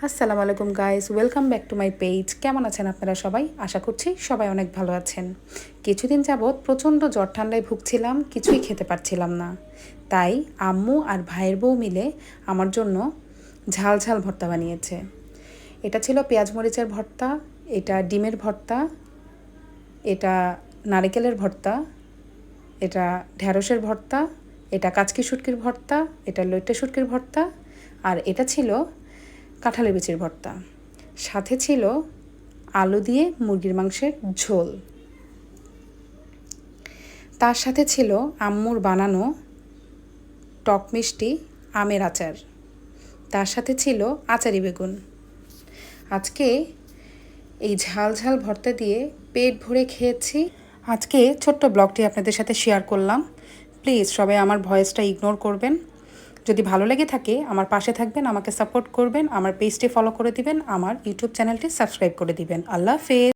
আসসালামু আলাইকুম guys, welcome back to my page. কেমন আছেন আপনারা সবাই? আশা করছি সবাই অনেক ভালো আছেন। কিছুদিন যাবৎ প্রচণ্ড জ্বর ঠান্ডায় ভুগছিলাম, কিছুই খেতে পারছিলাম না। তাই আম্মু আর ভাইয়ের বউ মিলে আমার জন্য ঝাল ঝাল ভর্তা বানিয়েছে। এটা ছিল পেঁয়াজ মরিচের ভর্তা, এটা ডিমের ভর্তা, এটা নারিকেলের ভর্তা, এটা ঢ্যাঁড়সের ভর্তা, এটা কাচকি শুটকির ভর্তা, এটা লইট্টা শুটকির ভর্তা, আর এটা ছিল কাঁঠালের বিচির ভর্তা। সাথে ছিল আলু দিয়ে মুরগির মাংসের ঝোল। তার সাথে ছিল আম্মুর বানানো টক মিষ্টি আমের আচার। তার সাথে ছিল আচারি বেগুন। আজকে এই ঝাল ঝাল ভর্তা দিয়ে পেট ভরে খেয়েছি। আজকে ছোট্ট ব্লগটি আপনাদের সাথে শেয়ার করলাম। প্লিজ সবাই আমার ভয়েসটা ইগনোর করবেন। যদি ভালো লেগে থাকে আমার পাশে থাকবেন, আমাকে সাপোর্ট করবেন, আমার পেজটি ফলো করে দিবেন, আমার ইউটিউব চ্যানেলটি সাবস্ক্রাইব করে দিবেন। আল্লাহ হাফেজ।